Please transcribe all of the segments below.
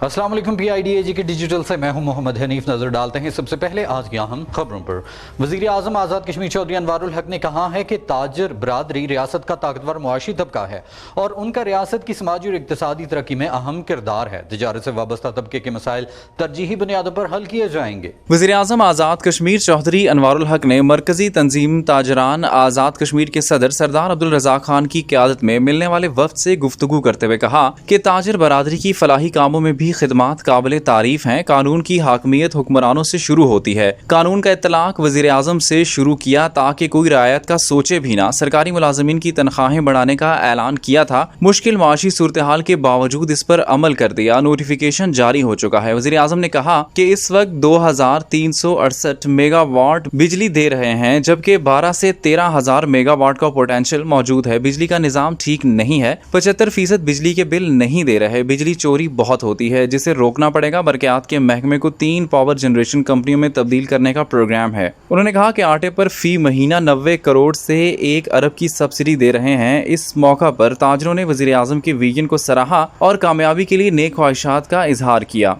अस्सलाम वालेकुम। PIDAG के डिजिटल से मैं हूं मोहम्मद हनीफ। नजर डालते हैं सबसे पहले आज की अहम खबरों पर। वज़ीर आज़म आज़ाद कश्मीर चौधरी अनवारुल हक ने कहा है कि ताजर बरादरी रियासत का ताकतवर मुआशी तबका है और उनका रियासत की समाजी और इक़्तिसादी तरक्की में अहम किरदार है। तिजारत से वाबस्ता तबके के मसाइल तरजीही बुनियादों पर हल किए जाएंगे। वज़ीर आज़म आज़ाद कश्मीर चौधरी अनवारुल हक ने मरकजी तंजीम ताजरान आज़ाद कश्मीर के सदर सरदार अब्दुल रज़ाक खान की क़यादत में मिलने वाले वफ़द से गुफ्तगू करते हुए कहा कि ताजर बरादरी की फलाही कामों में भी खिदमात काबिल तारीफ हैं। कानून की हाकमियत हुक्मरानों से शुरू होती है। कानून का इत्तलाक वज़ीर आज़म से शुरू किया ताकि कोई रायत का सोचे भी ना। सरकारी मुलाजिमीन की तनख्वाहें बढ़ाने का ऐलान किया था। मुश्किल माशी सूरत हाल के बावजूद इस पर अमल कर दिया। नोटिफिकेशन जारी हो चुका है। वज़ीर आज़म ने कहा कि इस वक्त 2368 मेगावाट बिजली दे रहे हैं, जबकि 12 से 13,000 मेगावाट का पोटेंशियल मौजूद है। बिजली का निज़ाम ठीक नहीं है। 75% बिजली के बिल नहीं दे रहे। बिजली चोरी बहुत होती है जिसे रोकना पड़ेगा। बरक़यात के महकमे को 3 पावर जनरेशन कंपनियों में तब्दील करने का प्रोग्राम है। उन्होंने कहा कि आटे पर फी महीना 90 करोड़ से 1 अरब की सब्सिडी दे रहे हैं। इस मौका पर ताजरों ने वज़ीर आज़म के विजन को सराहा और कामयाबी के लिए नेक ख्वाहिशात का इजहार किया।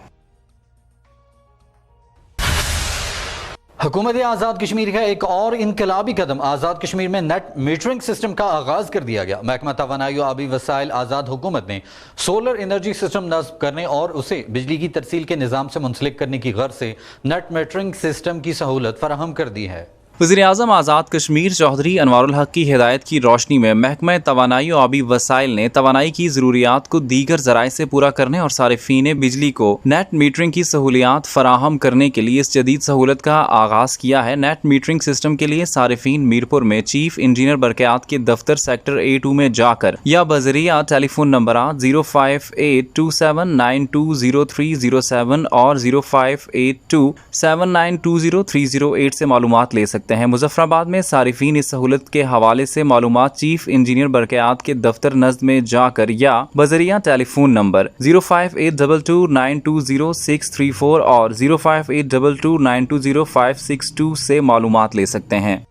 हुकूमत आज़ाद कश्मीर का एक और इनकलाबी कदम, आज़ाद कश्मीर में नेट मीटरिंग सिस्टम का आगाज़ कर दिया गया। महकमा तवानाई और आबी वसाइल आज़ाद हुकूमत ने सोलर एनर्जी सिस्टम नस्ब करने और उसे बिजली की तरसील के निज़ाम से मुंसलिक करने की गर्ज से नेट मीटरिंग सिस्टम की सहूलत फराहम कर दी है। वज़ीर आज़म आज़ाद कश्मीर चौधरी अनवारुल हक की हिदायत की रोशनी में महकमा तवानाई और आबी वसाइल ने तवानाई की ज़रूरियात को दीगर ज़राए से पूरा करने और सारिफीन बिजली को नेट मीटरिंग की सहूलियात फराहम करने के लिए इस जदीद सहूलत का आगाज़ किया है। नेट मीटरिंग सिस्टम के लिए सारिफीन मीरपुर में चीफ इंजीनियर बरक़यात के दफ्तर सेक्टर A2 में जाकर या बज़रिया टेलीफोन नंबर 05827920307 और 058279203008 से मालूमात ले सकते हैं। मुजफ्फराबाद में सारिफीन इस सहूलत के हवाले से मालूमात चीफ इंजीनियर बरक़यात के दफ्तर नज़्द में जाकर या बज़रिया टेलीफोन नंबर 05822920634 और 05822920562 से मालूमात ले सकते हैं।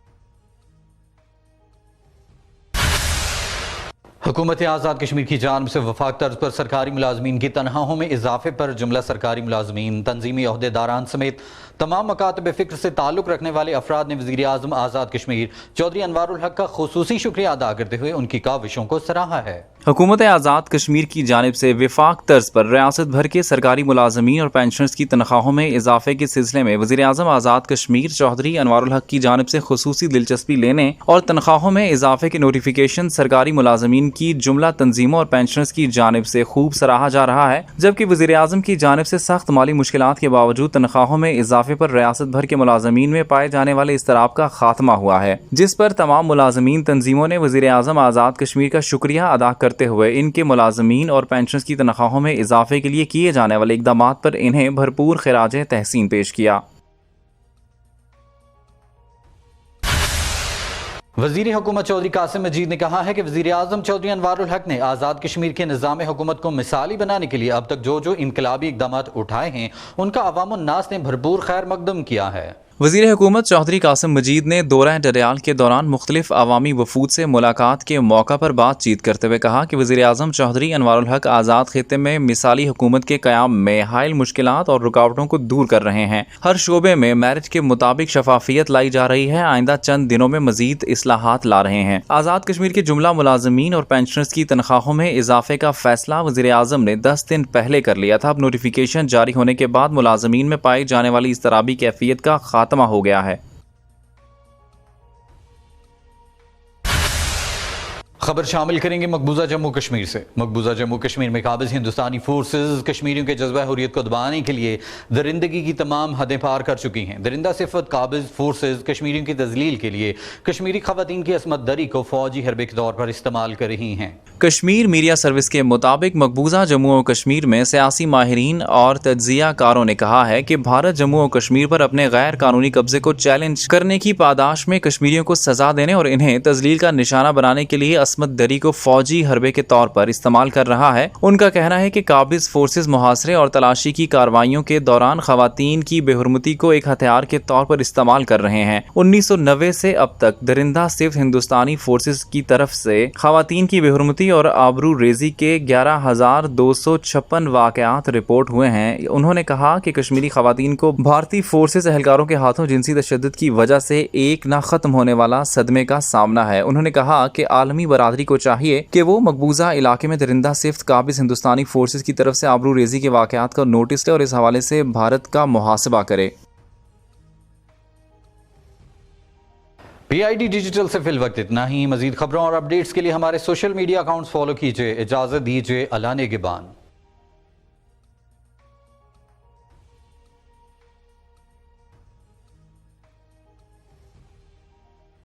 हुकूमत आज़ाद कश्मीर की जानिब से वफाक तर्ज पर सरकारी मुलाजमीन की तनख्वाहों में इजाफे पर जुमला सरकारी मुलाजमीन, तंजीमी ओहदेदारान समेत तमाम मकातब फ़िक्र से ताल्लुक़ रखने वाले अफराद ने वज़ीर आज़म आज़ाद कश्मीर चौधरी अनवारुल हक का खुसूसी शुक्रिया अदा करते हुए उनकी काविशों को सराहा है। हुकूमत आज़ाद कश्मीर की जानिब से वफाक तर्ज पर रियासत भर के सरकारी मुलाजमीन और पेंशनर्स की तनख्वाहों में इजाफे के सिलसिले में वज़ीर आज़म आज़ाद कश्मीर चौधरी अनवारुल हक की जानिब से खुसूसी दिलचस्पी लेने और तनख्वाहों में इजाफे के नोटिफिकेशन सरकारी मुलाजमीन की जुमला तंजीमों और पेंशनर्स की जानिब से खूब सराहा जा रहा है, जबकि वज़ीर आज़म की जानिब से सख्त माली मुश्किलात के बावजूद तनख्वाहों में इजाफे पर रियासत भर के मुलाजमीन में पाए जाने वाले इस्तराब का खात्मा हुआ है, जिस पर तमाम मुलाजमीन तंजीमों ने वज़ीर आज़म आज़ाद कश्मीर का शुक्रिया अदा करते हुए इनके मुलाजमीन और पेंशनर्स की तनख्वाहों में इजाफे के लिए किए जाने वाले इक़दामात पर इन्हें भरपूर खिराज तहसीन पेश किया। वज़ीर हुकूमत चौधरी कासिम मजीद ने कहा है कि वज़ीर आज़म चौधरी अनवारुल हक ने आज़ाद कश्मीर के निज़ाम हुकूमत को मिसाली बनाने के लिए अब तक जो जो इनकलाबी इक़दामात उठाए हैं उनका अवाम उन्नास ने भरपूर खैर मकदम किया है। वज़ीर हुकूमत चौधरी कासिम मजीद ने दौरा डडियाल के दौरान मुख्तलिफ अवामी वफूद से मुलाकात के मौका पर बातचीत करते हुए कहा कि वज़ीर आज़म चौधरी अनवारुल हक आज़ाद खित्ते में मिसाली हुकूमत के क़याम में हायल मुश्किलात और रुकावटों को दूर कर रहे हैं। हर शोबे में मेरिट के मुताबिक शफाफियत लाई जा रही है। आइंदा चंद दिनों में मजीद इस्लाहात ला रहे हैं। आज़ाद कश्मीर के जुमला मुलाजमीन और पेंशनर्स की तनख्वाहों में इजाफे का फैसला वज़ीर आज़म ने 10 दिन पहले कर लिया था। अब नोटिफिकेशन जारी होने के बाद मुलाजमीन में पाई जाने वाली इस्तराबी कैफियत का खात्मा हो गया है। खबर शामिल करेंगे मकबूजा जम्मू कश्मीर से। मकबूजा जम्मू कश्मीर में काबिज हिंदुस्तानी फोर्सेज कश्मीरियों के जज्बा हुर्रियत को दबाने के लिए दरिंदगी की तमाम हदें पार कर चुकी हैं। दरिंदा सिफत काबिज फोर्सेज कश्मीरियों की तजलील के लिए कश्मीरी खवातीन की असमत दरी को फौजी हरबे के तौर पर इस्तेमाल कर रही हैं। कश्मीर मीडिया सर्विस के मुताबिक मकबूजा जम्मू और कश्मीर में सियासी माहिरीन और तज्जिया कारों ने कहा है कि भारत जम्मू और कश्मीर पर अपने गैर कानूनी कब्जे को चैलेंज करने की पादाश में कश्मीरियों को सजा देने और इन्हें तजलील का निशाना बनाने के लिए عصمت دری کو فوجی حربے کے طور پر استعمال کر رہا ہے۔ ان کا کہنا ہے کہ قابض فورسز محاصرے اور تلاشی کی کارروائیوں کے دوران خواتین کی بے حرمتی کو ایک ہتھیار کے طور پر استعمال کر رہے ہیں۔ 1990 سے اب تک درندہ صفت ہندوستانی فورسز کی طرف سے خواتین کی بے حرمتی اور آبرو ریزی کے 11,256 واقعات رپورٹ ہوئے ہیں۔ انہوں نے کہا کہ کشمیری خواتین کو بھارتی فورسز اہلکاروں کے ہاتھوں جنسی تشدد کی وجہ سے ایک نہ ختم ہونے والا صدمے کا سامنا ہے۔ انہوں نے کہا کہ عالمی برادری کو چاہیے کہ وہ مقبوضہ علاقے میں درندہ صفت قابض ہندوستانی فورسز کی طرف سے آبرو ریزی کے واقعات کا نوٹس لے اور اس حوالے سے بھارت کا محاسبہ کرے۔ PID ڈیجیٹل سے فی الوقت اتنا ہی۔ مزید خبروں اور اپڈیٹس کے لیے ہمارے سوشل میڈیا اکاؤنٹس فالو کیجئے۔ اجازت دیجئے، اللہ نگہبان۔